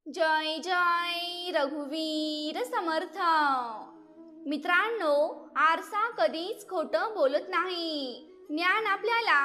जय जय रघुवीर समर्थ। मित्रांनो, आरसा कधीच खोटं बोलत नाही। ज्ञान आपल्याला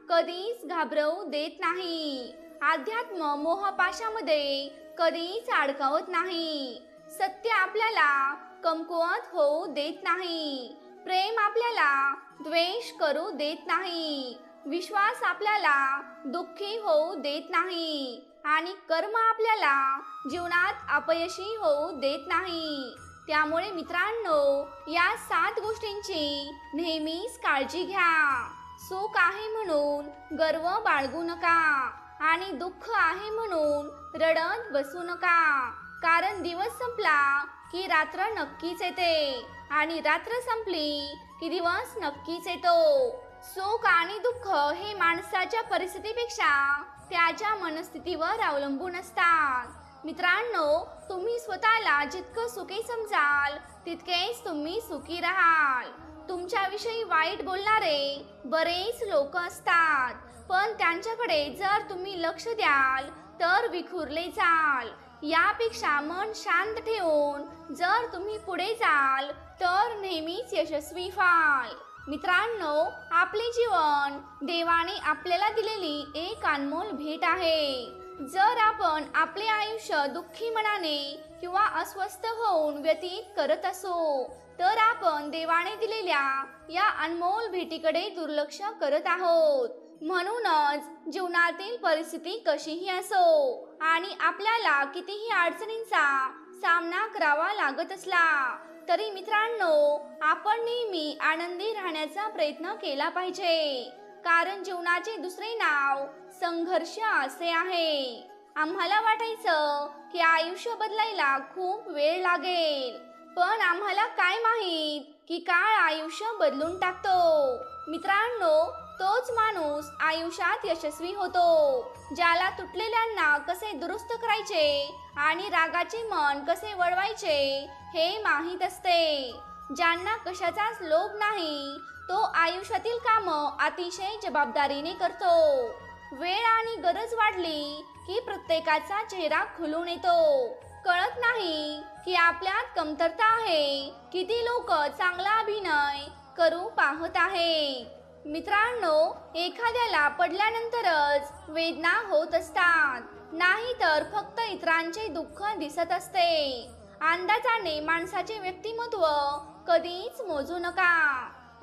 कधीच घाबरवू देत नाही। अध्यात्म मोहपाशामध्ये कधीच अडकवत नाही। सत्य आपल्याला कमकुवत होऊ देत नाही। प्रेम आपल्याला द्वेष करू देत नाही। विश्वास आपल्याला दुःखी होऊ देत नाही आणि कर्म आपल्याला जीवनात अपयशी होऊ देत नाही। त्यामुळे मित्रांनो, या 7 गोष्टींची नेहमीच काळजी घ्या। सुख आहे म्हणून गर्व बाळगू नका आणि दुःख आहे म्हणून रडत बसू नका, कारण दिवस संपला की रात्र नक्कीच येते आणि रात्र संपली की दिवस नक्कीच येतो। सुख आणि दुःख हे माणसाच्या परिस्थितीपेक्षा त्याच्या मनस्थितीवर अवलंबून असतात। मित्रांनो, तुम्ही स्वतःला जितकं सुखी समजाल तितकेच तुम्ही सुखी राहाल। तुमच्याविषयी वाईट बोलणारे बरेच लोक असतात, पण त्यांच्याकडे जर तुम्ही लक्ष द्याल तर विखुरले जाल। यापेक्षा मन शांत ठेवून जर तुम्ही पुढे जाल तर नेहमीच यशस्वी व्हाल। मित्रांनो, आपले जीवन देवाने आपल्याला दिलेली एक अनमोल भेट आहे। जर आपण आपले आयुष्य दुःखी मनाने किंवा अस्वस्थ होऊन व्यतीत करत असो तर आपण देवाने दिलेल्या या अनमोल भेटीकडे दुर्लक्ष करत आहोत। म्हणूनच जीवनातील परिस्थिती कशीही असो आणि आपल्याला कितीही अडचणींचा सामना करावा लागत असला तरी मित्रांनो, आपण नेहमी आनंदी राहण्याचा प्रयत्न केला पाहिजे, कारण जीवनाचे दुसरे नाव संघर्ष असे आहे। आम्हाला वाटायचं की आयुष्य बदलायला खूप वेळ लागेल, पण आम्हाला काय माहित की काळ आयुष्य बदलून टाकतो। मित्रांनो, तोच माणूस आयुष्यात यशस्वी होतो ज्याला तुटलेल्यांना कसे दुरुस्त करायचे आणि रागाचे मन कसे वळवायचे हे माहीत असते। ज्यांना कशाचाच लोभ नाही तो आयुष्यातील कामं अतिशय जबाबदारीने करतो। वेळ आणि गरज वाढली की प्रत्येकाचा चेहरा खुलून येतो। कळत नाही की आपल्यात कमतरता आहे। किती लोक चांगला अभिनय करू पाहत आहेत। मित्रांनो, एखाद्याला पडल्यानंतरच वेदना होत असतात, नाही तर फक्त इतरांचे दुःख दिसत असते। अंदाजाने माणसाचे व्यक्तिमत्व कधीच मोजू नका।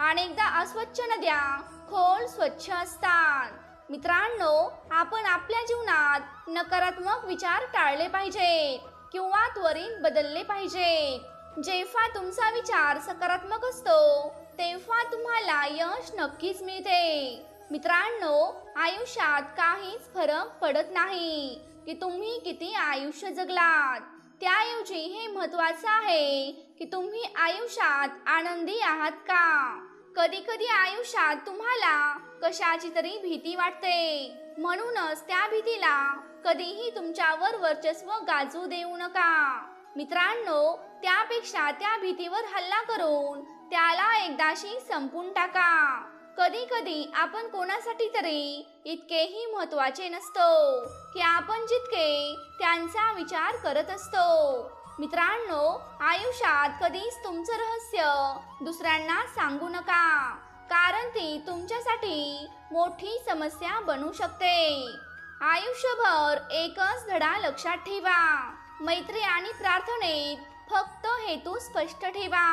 अनेकदा अस्वच्छ नद्या खोल स्वच्छ असतात। मित्रांनो, आपण आपल्या जीवनात नकारात्मक विचार टाळले पाहिजेत किंवा त्वरित बदलले पाहिजेत। जेव्हा तुमचा विचार सकारात्मक असतो तेव्हा तुम्हाला यश नक्कीच मिळते। मित्रांनो, आयुष्यात काहीच फरक पडत नाही की तुम्ही किती आयुष्य जगलात, त्याऐवजी हे महत्त्वाचं आहे की तुम्ही आयुष्यात आनंदी आहात का। कधी कधी आयुष्यात तुम्हाला कशाची तरी भीती वाटते, म्हणूनच त्या भीतीला कधीही तुमच्यावर वर्चस्व गाजू देऊ नका। मित्रांनो, त्यापेक्षा त्या भीतीवर हल्ला करून त्याला एकदाशी संपून टाका। कधी कधी आपण कोणासाठी तरी इतकेही महत्त्वाचे नसतो की आपण जितके त्यांचा विचार करत असतो। मित्रांनो, आयुष्यात कधीच तुमचं रहस्य दुसऱ्यांना सांगू नका, कारण ती तुमच्यासाठी मोठी समस्या बनू शकते। आयुष्यभर एकच धडा लक्षात ठेवा, मैत्री आणि प्रार्थनेत फक्त हेतू स्पष्ट ठेवा।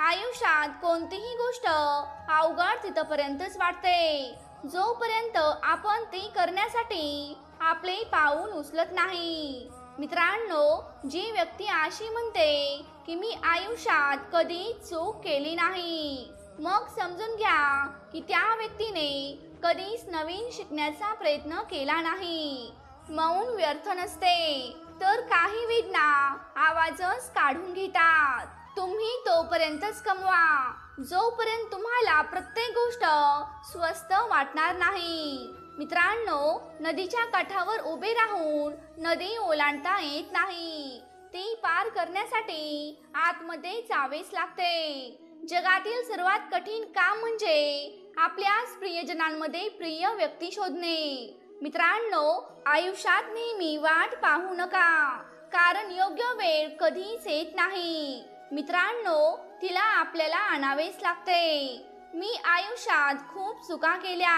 आयुष्यात कोणतीही गोष्ट अवघड तिथपर्यंतच वाटते जोपर्यंत आपण ती करण्यासाठी आपले पाऊल उचलत नाही। मित्रांनो, जी व्यक्ती अशी म्हणते की मी आयुष्यात कधी चूक केली नाही, मग समजून घ्या की त्या व्यक्तीने कधीच नवीन शिकण्याचा प्रयत्न केला नाही। मौन व्यर्थ नसते, तर काही वेदना आवाजच काढून घेतात। तुम्ही तोपर्यंतच कमवा जोपर्यंत तुम्हाला प्रत्येक गोष्ट स्वस्त वाटणार नाही। मित्रांनो, नदीच्या काठावर उभे राहून नदी ओलांडता येत नाही, ती पार करण्यासाठी आतमध्ये जावेच लागते। जगातील सर्वात कठीण काम म्हणजे आपल्या प्रियजनांमध्ये प्रिय व्यक्ती शोधणे। मित्रांनो, आयुष्यात नेहमी वाट पाहू नका, कारण योग्य वेळ कधीच येत नाही. मित्रांनो, तिला आपल्याला आणावेच लागते. मी आयुष्यात खूप चुका केल्या,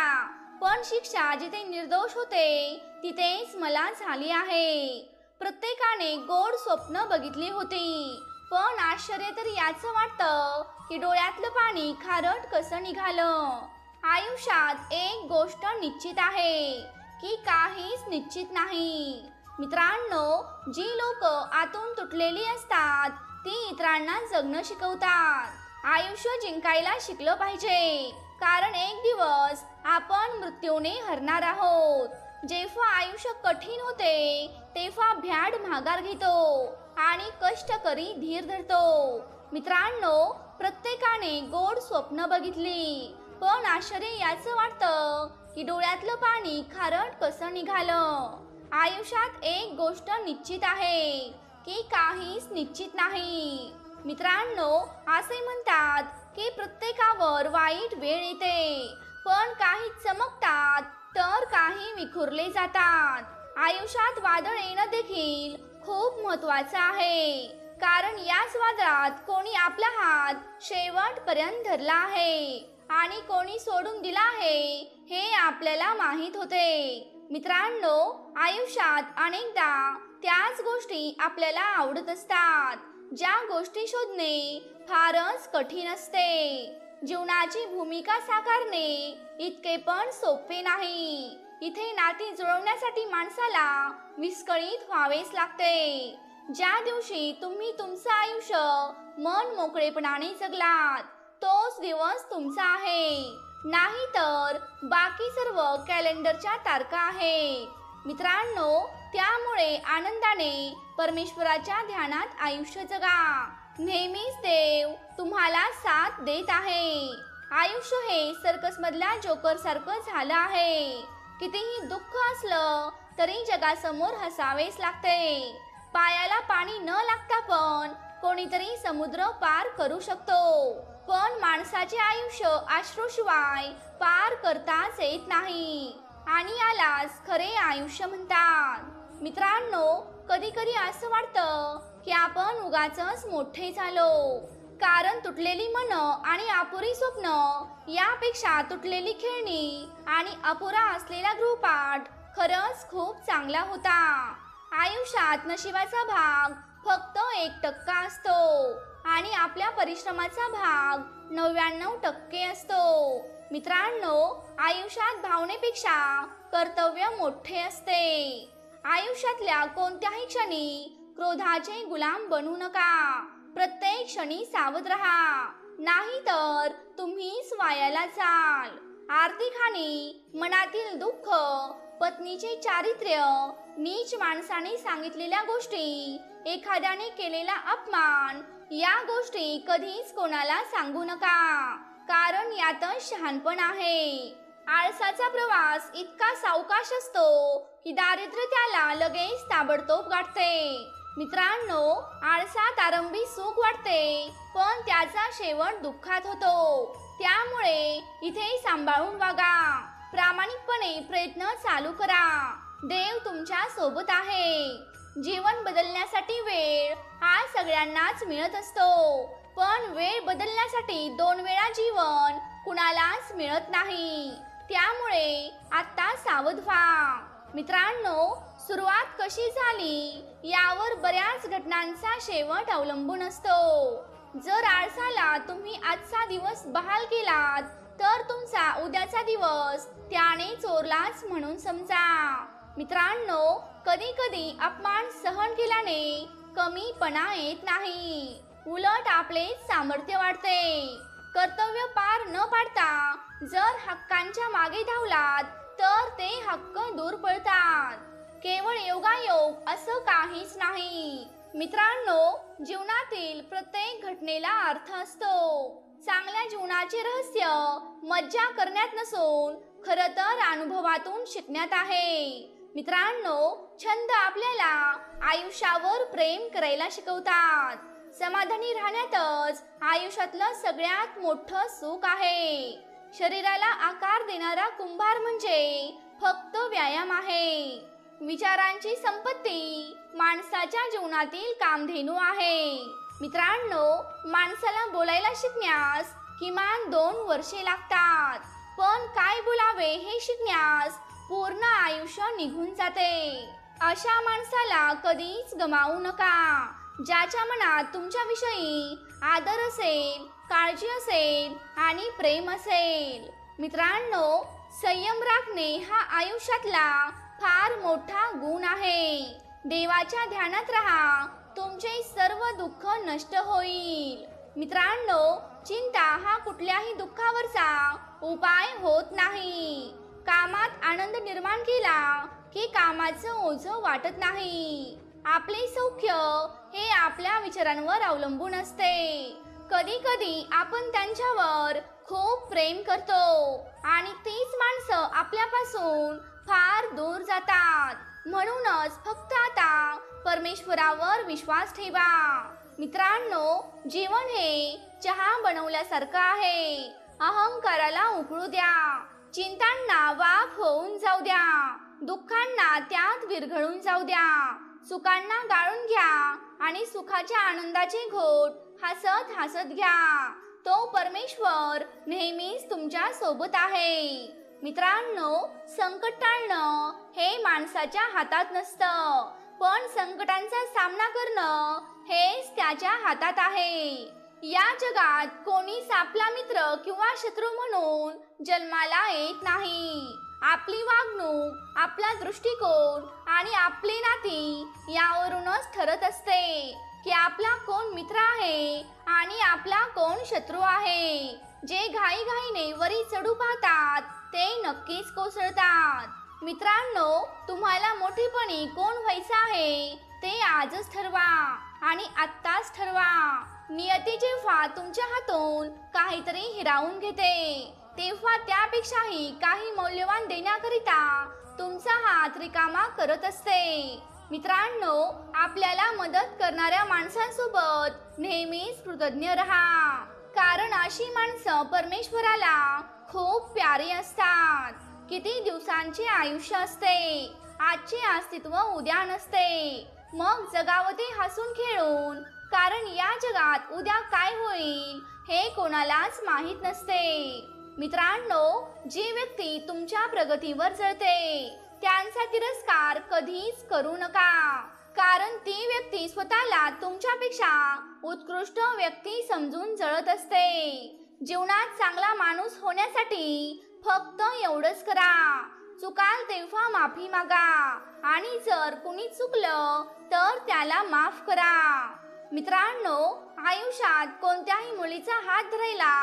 पण शिक्षा जिथे निर्दोष होते तिथेच मला झाली आहे. प्रत्येकाने गोड स्वप्न बघितली होती, पण आश्चर्य तर याचं वाटतं की डोळ्यातलं पाणी खारट कसं निघालं. आयुष्यात एक गोष्ट निश्चित आहे की काहीच निश्चित नाही. मित्रांनो, जी लोक आतून तुटलेली असतात ती इतरांना जगणं शिकवतात. आयुष्य जिंकायला शिकलं पाहिजे, कारण एक दिवस आपण मृत्यूने हरणार आहोत. जेव्हा आयुष्य कठीण होते तेव्हा भ्याड माघार घेतो आणि कष्टकरी धीर धरतो. मित्रांनो, प्रत्येकाने गोड स्वप्न बघितली, पण आश्चर्य याचं वाटतं की डोळ्यातलं पाणी खारट कसं निघालं. आयुष्यात एक गोष्ट निश्चित आहे की काहीच निश्चित नाही. मित्रांनो, असे म्हणतात की प्रत्येकावर वाईट वेळ येते, पण काही चमकतात तर काही विखुरले जातात. आयुष्यात वादळ येणं देखील खूप महत्त्वाचं आहे, कारण याच वादळात कोणी आपला हात शेवटपर्यंत धरला आहे आणि कोणी सोडून दिला आहे हे आपल्याला माहीत होते. मित्रांनो, आयुष्यात अनेकदा त्याच गोष्टी आपल्याला आवडत असतात, ज्या गोष्टी शोधणे फारच कठीण असते. जीवनाची भूमिका साकारणे इतके पण सोपे नाही. इथे नाती जुळवण्यासाठी माणसाला विस्कळीत व्हावेच लागते. ज्या दिवशी तुम्ही तुमचं आयुष्य मन मोकळेपणाने जगलात तोच दिवस तुमचा आहे, नाही तर बाकी सर्व कॅलेंडरच्या तारखा आहेत. मित्रांनो, त्यामुळे आनंदाने परमेश्वराच्या ध्यानात आयुष्य जगा. नेहमीच देव तुम्हाला साथ देत आहे. आयुष्य हे सर्कस मधल्या जोकर सारखं झालं आहे. कितीही दुःख असलं तरी जगासमोर हसावेच लागते. पायाला पाणी न लागता पण कोणीतरी समुद्र पार करू शकतो, पण माणसाचे आयुष्य अश्रूशिवाय पार करताच येत नाही, आणि यालाच खरे आयुष्य म्हणतात. मित्रांनो, कधी कधी असं वाटतं की आपण उगाचच मोठे झालो, कारण तुटलेली मन आणि अपुरी स्वप्न यापेक्षा तुटलेली खेळणी आणि अपुरा असलेला गृहपाठ खरंच खूप चांगला होता. आयुष्यात नशिबाचा भाग फक्त 1% असतो आणि आपल्या परिश्रमाचा भाग 99% असतो. मित्रांनो, आयुष्यात भावनेपेक्षा कर्तव्य मोठे असते. आयुष्यातल्या कोणत्याही क्षणी क्रोधाचे गुलाम बनू नका. प्रत्येक क्षणी सावध राहा, नाही तर तुम्हीच वायाला जाल. आर्थिक हानी, मनातील दुःख, पत्नीचे चारित्र्य, नीच माणसाने सांगितलेल्या गोष्टी, एखाद्याने केलेला अपमान, या गोष्टी कधीच कोणाला सांगू नका, कारण यातच शहाणपण आहे. आळसाचा प्रवास इतका सावकाश असतो की दारिद्र्य त्याला लगेच ताबडतोब गाठते. मित्रांनो, आळसात आरंभी सुख वाटते, पण त्याचा शेवट दुःखात होतो. त्यामुळे इथे सांभाळून वागा. प्रामाणिकपणे प्रयत्न चालू करा. देव तुमच्या सोबत आहे. जीवन बदलण्यासाठी वेळ हा सगळ्यांनाच मिळत असतो, पण वेळ बदलण्यासाठी 2 वेळा जीवन कुणालाच मिळत नाही. त्यामुळे आता सावध व्हा. मित्रांनो, सुरुवात कशी झाली यावर बऱ्याच घटनांचा शेवट अवलंबून असतो. जर आळसाला तुम्ही आजचा दिवस बहाल केलात तर तुमचा उद्याचा दिवस त्याने चोरलाच म्हणून समजा. मित्रांनो, कधी कधी अपमान सहन केल्याने कमीपणा येत नाही, उलट आपलेच सामर्थ्य वाढते. कर्तव्य पार न पाडता जर हक्कांच्या मागे धावलात तर ते हक्क दूर पळतात. केवळ योगायोग असं काहीच नाही. मित्रांनो, जीवनातील प्रत्येक घटनेला अर्थ असतो. चांगल्या जीवनाचे रहस्य मज्जा करण्यात नसून खरं तर अनुभवातून शिकण्यात आहे. मित्रांनो, छंद आपल्याला आयुष्यावर प्रेम करायला शिकवतात. समाधानी राहण्यातच आयुष्यातलं सगळ्यात मोठं सुख आहे. शरीराला आकार देणारा कुंभार म्हणजे फक्त व्यायाम आहे. विचारांची संपत्ती माणसाच्या जीवनातील कामधेनू आहे. मित्रांनो, माणसाला बोलायला शिकण्यास किमान 2 वर्षे लागतात, पण काय बोलावे हे शिकण्यास पूर्ण आयुष्य निघून जाते. अशा माणसाला कधीच गमावू नका, ज्याच्या मनात तुमच्याविषयी आदर असेल, काळजी असेल आणि प्रेम असेल. मित्रांनो, संयम राखणे हा आयुष्यातला फार मोठा गुण आहे. देवाच्या ध्यानात राहा, तुमचे सर्व दुःख नष्ट होईल. मित्रांनो, चिंता हा कुठल्याही दुःखावरचा उपाय होत नाही. कामात आनंद निर्माण केला की कामाचं ओझं वाटत नाही. आपले सौख्य हे आपल्या विचारांवर अवलंबून असते. कधी कधी आपण त्यांच्यावर खूप प्रेम करतो आणि तीच माणसं आपल्यापासून फार दूर जातात. म्हणूनच फक्त आता परमेश्वरावर विश्वास ठेवा. मित्रांनो, जीवन हे चहा बनवल्यासारखं आहे. अहंकाराला उकळू द्या, चिंतांना वाफ होऊन जाऊ द्या, दुःखांना त्यात विरघळून जाऊ द्या, सुखांना गाळून घ्या आणि सुखाच्या आनंदाचे घोट हसत हसत घ्या. तो परमेश्वर नेहमीच तुमच्या सोबत आहे. मित्रांनो, संकट टाळणं हे माणसाच्या हातात नसतं, पण संकटांचा सामना करणं हेच त्याच्या हातात आहे. या जगात कोणीच आपला मित्र किंवा शत्रू म्हणून जन्माला येत नाही. आपली वागणूक, आपला दृष्टिकोन आणि आपली नाती यावरूनच ठरत असते की आपला कोण मित्र आहे आणि आपला कोण शत्रू आहे. जे घाईघाईने वरी चढू पाहतात ते नक्कीच कोसळतात. मित्रांनो, तुम्हाला मोठेपणी कोण व्हायचं आहे ते आजच ठरवा आणि आत्ताच ठरवा. नियती जेव्हा तुमच्या हातून काहीतरी हिरावून घेते, तेव्हा त्यापेक्षाही काही मौल्यवान देण्याकरिता तुमचा हात रिकामा करत असते. मित्रांनो, आपल्याला मदत करणाऱ्या माणसांसोबत नेहमीच कृतज्ञ राहा, कारण अशी माणसं परमेश्वराला खूप प्यारी असतात. किती दिवसांचे आयुष्य असते, आजचे अस्तित्व उद्या नसते. मग जगावं ते हसून खेळून, कारण या जगात उद्या काय होईल हे कोणालाच माहीत नसते. मित्रांनो, जी व्यक्ती तुमच्या प्रगतीवर जळते त्यांचा तिरस्कार कधीच करू नका, कारण ती व्यक्ती स्वतःला तुमच्यापेक्षा उत्कृष्ट व्यक्ती समजून जळत असते. जीवनात चांगला माणूस होण्यासाठी फक्त एवढंच करा, चुकाल तेव्हा माफी मागा आणि जर कुणी चुकलं तर त्याला माफ करा. मित्रांनो, आयुष्यात कोणत्याही मुलीचा हात धरायला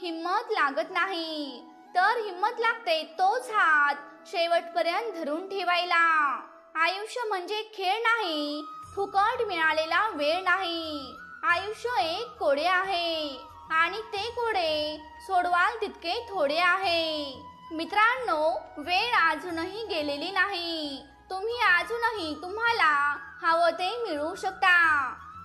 हिम्मत लागत नाही, तर हिम्मत लागते तोच हात शेवटपर्यंत धरून ठेवायला. आयुष्य म्हणजे खेळ नाही, फुकट मिळालेला वेळ नाही. आयुष्य एक कोडे आहे आणि ते कोडे सोडवाल तितके थोडे आहे. मित्रांनो, वेळ अजूनही गेलेली नाही. तुम्ही अजूनही तुम्हाला हवं ते मिळवू शकता.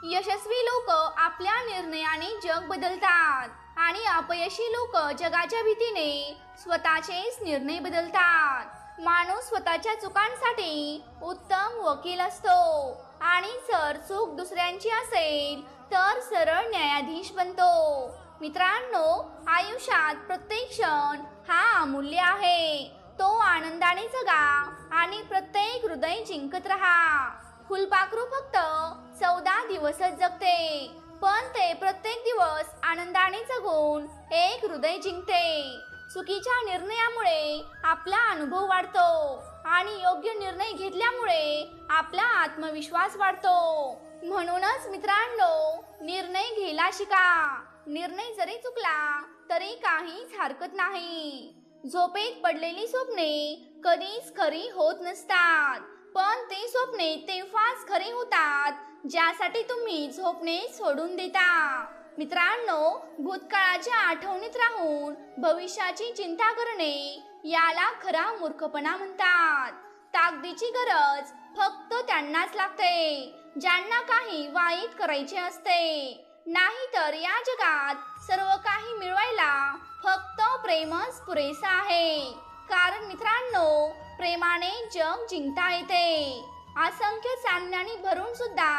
यशस्वी लोक आपल्या निर्णयाने जग बदलतात आणि अपयशी लोक जगाच्या भीतीने स्वतःचेच निर्णय बदलतात. माणूस स्वतःच्या चुकांसाठी उत्तम वकील असतो आणि जर चूक दुसऱ्यांची असेल तर सरळ न्यायाधीश बनतो. मित्रांनो, आयुष्यात प्रत्येक क्षण हा अमूल्य आहे. तो आनंदाने जगा आणि प्रत्येक हृदय जिंकत राहा. फुलपाखरू फक्त 14 दिवसच जगते, पण ते प्रत्येक दिवस आनंदाने जगून एक हृदय जिंकते. चुकीच्या निर्णयामुळे आपला अनुभव वाढतो आणि योग्य निर्णय घेतल्यामुळे आपला आत्मविश्वास वाढतो. म्हणूनच मित्रांनो, निर्णय घ्यायला शिका. निर्णय जरी चुकला तरी काहीच हरकत नाही. झोपेत पडलेली स्वप्ने कधीच खरी होत नसतात, पण ते स्वप्ने तेव्हाच खरी होतात ज्यासाठी तुम्ही झोपणे सोडून देता. मित्रांनो, भूतकाळाच्या आठवणीत राहून भविष्याची चिंता करणे याला खरा मूर्खपणा म्हणतात. ताकदीची गरज फक्त त्यांनाच लागते ज्यांना काही वाईट करायचे असते. नाहीतर या जगात सर्व काही मिळवायला फक्त प्रेमच पुरेसा आहे. कारण मित्रांनो, प्रेमाने जग जिंकता येते. असंख्य चांदण्याने भरून सुद्धा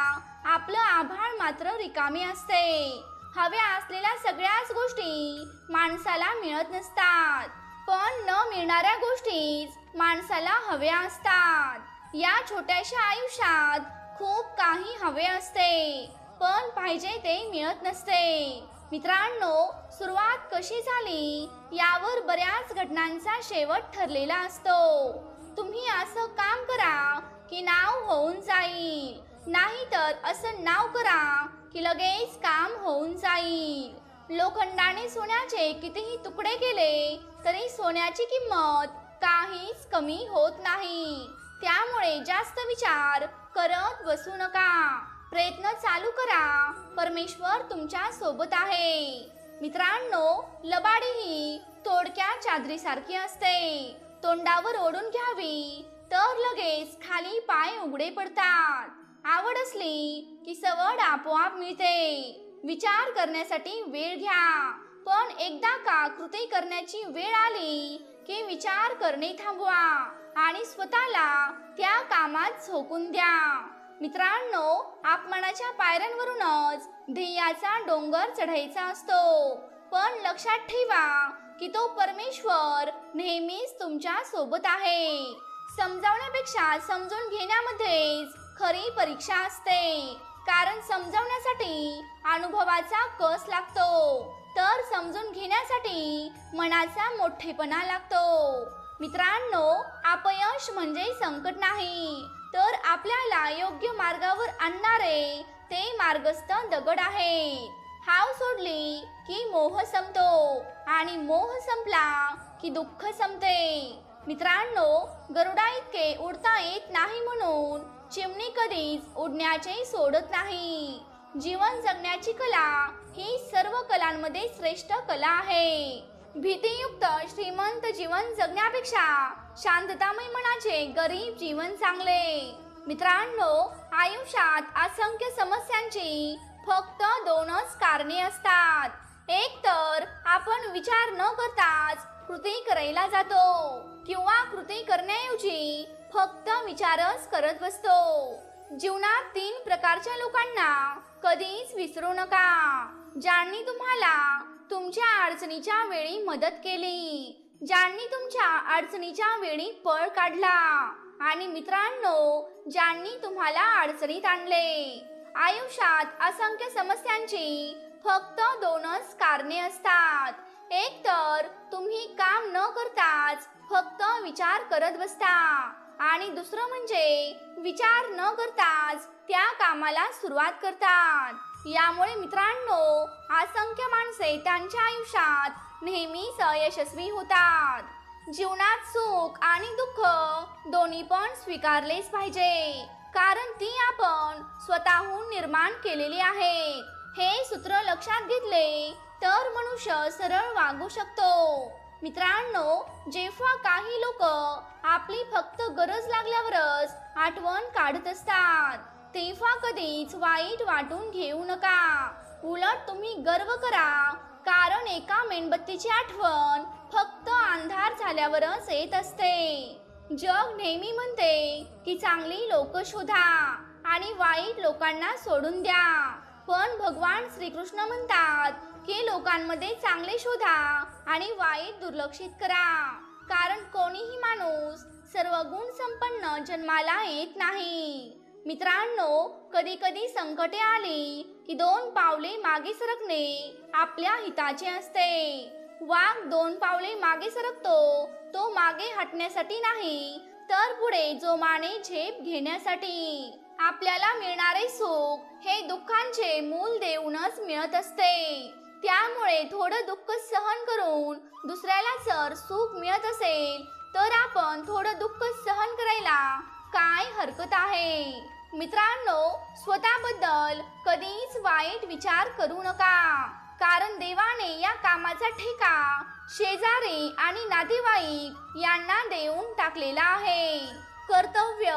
आपलं आभाळ मात्र रिकामे असते. हव्या असलेल्या सगळ्याच गोष्टी माणसाला मिळत नसतात, पण न मिळणाऱ्या गोष्टीच माणसाला हव्या असतात. या छोट्याशा आयुष्यात खूप काही हवे असते, पण पाहिजे ते मिळत नसते. मित्रांनो, सुरुवात कशी झाली यावर बऱ्याच घटनांचा शेवट ठरलेला असतो. तुम्ही असं काम करा की नाव होऊन जाईल, नाहीतर असं नाव करा की लगेच काम होऊन जाईल. लोखंडाने सोन्याचे कितीही तुकडे केले तरी सोन्याची किंमत काहीच कमी होत नाही. त्यामुळे जास्त विचार करत बसू नका. प्रयत्न चालू करा. परमेश्वर तुमच्या सोबत आहे. मित्रांनो, लबाडी ही तोडक्या चादरीसारखी असते. तोंडावर ओढून घ्यावी तर लगेच खाली पाय उघडे पडतात. आवड असली की सवड आपोआप मिळते. विचार करण्यासाठी वेळ घ्या, पण एकदा का कृती करण्याची वेळ आली की विचार करणे थांबवा आणि स्वतःला त्या कामात झोकून द्या. मित्रांनो, अपमानाच्या पायऱ्यांवरूनच ध्येयाचा डोंगर चढायचा असतो, पण लक्षात ठेवा की तो परमेश्वर नेहमीच तुमच्या सोबत आहे. समजावण्यापेक्षा समजून घेण्यामध्येच खरी परीक्षा असते, कारण समजावण्यासाठी अनुभवाचा कस लागतो, तर समजून घेण्यासाठी मनाचा मोठेपणा लागतो. मित्रांनो, अपयश म्हणजे संकट नाही, तर आपल्याला योग्य मार्गावर आणणारे ते मार्गस्थ दगड आहेत. हाव सोडली की मोह संपतो आणि मोह संपला की दुःख संपते. मित्रांनो, गरुडा इतके उडता येत नाही म्हणून चिमणी कधीच उडण्याचे सोडत नाही. जीवन जगण्याची कला ही सर्व कलांमध्ये श्रेष्ठ कला आहे. भीतीयुक्त श्रीमंत जीवन जगण्यापेक्षा शांततामय मनाचे गरीब जीवन चांगले. मित्रांनो, आयुष्यात असंख्य समस्यांची फक्त दोनच कारणे असतात. एक तर आपण विचार न करताच कृती करायला जातो, किंवा कृती करण्याऐवजी फक्त विचारच करत बसतो. जीवनात 3 प्रकारच्या लोकांना कधीच विसरू नका. ज्यांनी तुम्हाला तुमच्या अडचणीच्या वेळी मदत केली, ज्यांनी तुमच्या अडचणीच्या वेळी पळ काढला, आणि मित्रांनो, ज्यांनी तुम्हाला अडचणीत आणले. आयुष्यात असंख्य समस्यांची फक्त 2च कारणे असतात. एक तर तुम्ही काम न करताच फक्त विचार करत बसता, आणि दुसरं म्हणजे विचार न करताच त्या कामाला सुरुवात करतात. यामुळे मित्रांनो, असंख्य माणसे त्यांच्या आयुष्यात नेहमीच अयशस्वी होतात. जीवनात सुख आणि दुःख दोन्ही पण स्वीकारलेच पाहिजे, कारण ती आपण स्वतःहून निर्माण केलेली आहेत. हे सूत्र लक्षात घेतले तर मनुष्य सरळ वागू शकतो. मित्रांनो, जेव्हा काही लोक आपली फक्त गरज लागल्यावरच आठवण काढत असतात, तेव्हा कधीच वाईट वाटून घेऊ नका. उलट तुम्ही गर्व करा, कारण एका मेणबत्तीची आठवण फक्त अंधार झाल्यावरच येत असते. जग नेहमी म्हणते की चांगली लोक शोधा आणि वाईट लोकांना सोडून द्या, पण भगवान श्रीकृष्ण म्हणतात की लोकांमध्ये चांगले शोधा आणि वाईट दुर्लक्षित करा, कारण कोणीही माणूस सर्व गुण संपन्न जन्माला येत नाही. मित्रांनो, कधी कधी संकटे आली की 2 पावले मागे सरकणे आपल्या हिताचे असते. वाघ 2 पावले मागे सरकतो, तो मागे हटण्यासाठी नाही, तर पुढे जोमाने झेप घेण्यासाठी. आपल्याला मिळणारे सुख हे दुःखांचे मूल देऊनच मिळत असते. त्यामुळे थोडं दुःख सहन करून दुसऱ्याला जर सुख मिळत असेल तर आपण थोडं दुःख सहन करायला काय हरकत आहे. मित्रांनो, स्वतःबद्दल कधीच वाईट विचार करू नका, कारण देवाने या कामाचा ठेका शेजारी आणि नातेवाईक यांना देऊन टाकलेला आहे. कर्तव्य,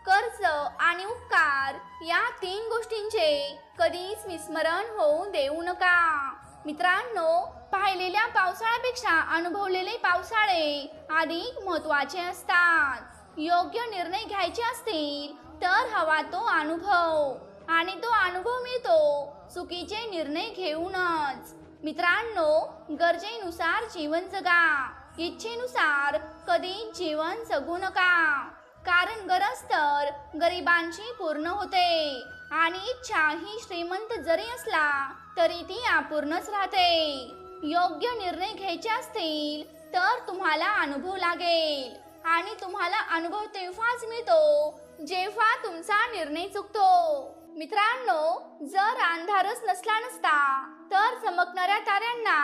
कर्ज आणि उपकार या 3 गोष्टींचे कधीच विस्मरण होऊ देऊ नका. मित्रांनो, पाहिलेल्या पावसाळ्यापेक्षा अनुभवलेले पावसाळे अधिक महत्त्वाचे असतात। योग्य निर्णय घ्यायचे असतील तर हवा तो अनुभव, आणि तो अनुभव मिळतो चुकीचे निर्णय घेऊनच। मित्रांनो, गरजेनुसार जीवन जगा, इच्छेनुसार कधी जीवन जगू नका, कारण गरज तर गरिबांची पूर्ण होते आणि इच्छा ही श्रीमंत जरी असला तरी ती अपूर्णच राहते। योग्य निर्णय घ्यायचे असतील तर तुम्हाला अनुभव लागेल, आणि तुम्हाला अनुभव तेव्हाच मिळतो जेव्हा तुमचा निर्णय चुकतो। मित्रांनो, जर अंधारच नसला नसता तर चमकणाऱ्या ताऱ्यांना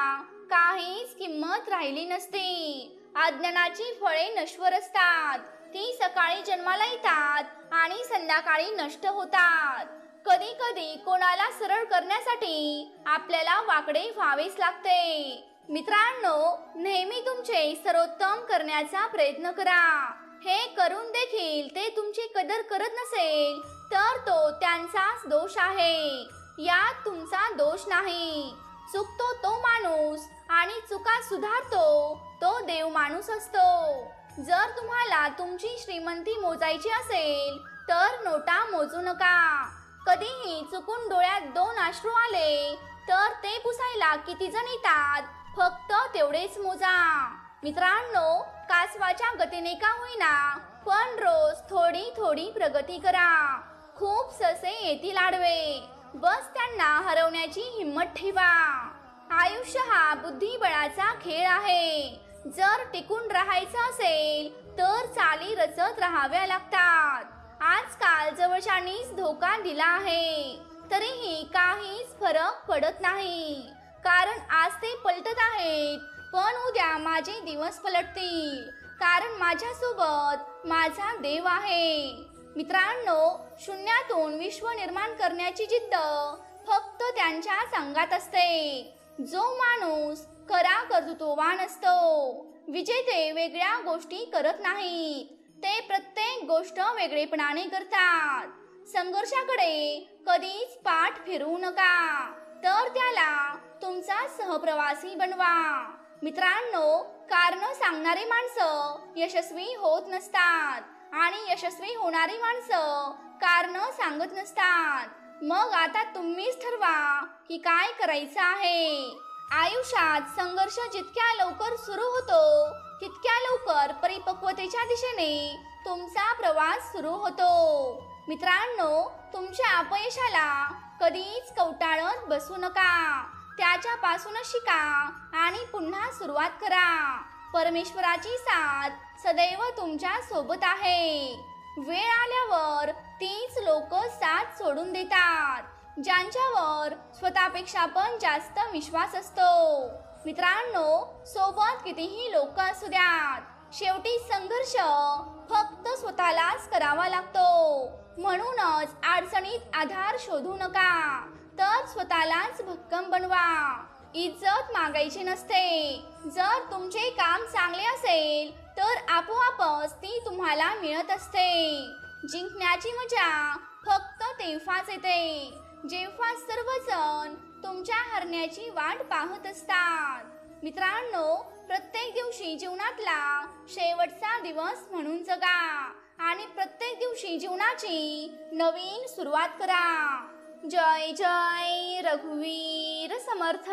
काहीच किंमत राहिली नसती। अज्ञानाची फळे नश्वर असतात, ती सकाळी जन्माला येतात आणि संध्याकाळी नष्ट होतात। कधी कधी कोणाला सरळ करण्यासाठी आपल्याला वाकडे व्हावेच लागते। मित्रांनो, नेहमी तुमचे सर्वोत्तम करण्याचा प्रयत्न करा। हे करून देखील ते तुमची कदर करत नसेल तर तो त्यांचाच दोष आहे, यात तुमचा दोष नाही। चुकतो तो माणूस आणि चुका सुधारतो तो देव माणूस असतो। जर तुम्हाला तुमची श्रीमंती मोजायची असेल तर नोटा मोजू नका। कधीही चुकून डोळ्यात 2 अश्रू आले तर ते पुसायला किती जण येतात फक्त तेवढेच मोजा। मित्रांनो, कासवाच्या गतीने का होईना पण रोज थोडी थोडी प्रगती करा। खूप ससे येतील आडवे, बस त्यांना हरवण्याची हिम्मत ठेवा। आयुष्य हा बुद्धिबळाचा खेळ आहे। जर टिकून राहायचं असेल तर चाली रचत राहाव्या लागतात। आजकाल जवळच्यांनीच धोका दिला आहे तरीही काहीच फरक पडत नाही, कारण आज ते पलटत आहेत पण उद्या माझे दिवस पलटतील, कारण माझ्यासोबत माझा देव आहे। मित्रांनो, शून्यातून विश्व निर्माण करण्याची जिद्द फक्त त्यांच्याच अंगात असते। जो माणूस खरा कर्तृत्ववान असतो, विजेते वेगळ्या गोष्टी करत नाहीत, ते प्रत्येक गोष्ट वेगळेपणाने करतात। संघर्षाकडे कधीच पाठ फिरवू नका, तर त्याला तुमचा सहप्रवासी बनवा। मित्रांनो, कारण सांगणारी माणसं यशस्वी होत नसतात आणि यशस्वी होणारी माणसं कारण सांगत नसतात। मग आता तुम्हीच ठरवा की काय करायचं आहे। आयुष्यात संघर्ष जितक्या लवकर सुरू होतो तितक्या लवकर परिपक्वतेच्या दिशेने तुमचा प्रवास सुरू होतो। मित्रांनो, तुमच्या अपयशाला कधीच कवटाळत बसू नका, त्याच्यापासूनच शिका आणि पुन्हा सुरुवात करा। परमेश्वराची साथ सदैव तुमच्या सोबत आहे। वेळ आल्यावर तीच लोक साथ सोडून देतात ज्यांच्यावर स्वतःपेक्षा पण जास्त विश्वास असतो। मित्रांनो, सोबत कितीही लोक असू द्यात, शेवटी संघर्ष फक्त स्वतःलाच करावा लागतो। म्हणूनच अडचणीत आधार शोधू नका, तर स्वतःलाच भक्कम बनवा। इज्जत मागायची नसते, जर तुमचे काम चांगले असेल तर आपोआपच ती तुम्हाला मिळत असते। जिंकण्याची मजा फक्त तेव्हाच येते जेव्हा सर्वजण तुमच्या हरण्याची वाट पाहत असतात। मित्रांनो, प्रत्येक दिवशी जीवनातला शेवटचा दिवस म्हणून जगा आणि प्रत्येक दिवशी जीवनाची नवीन सुरुवात करा। जय जय रघुवीर समर्थ।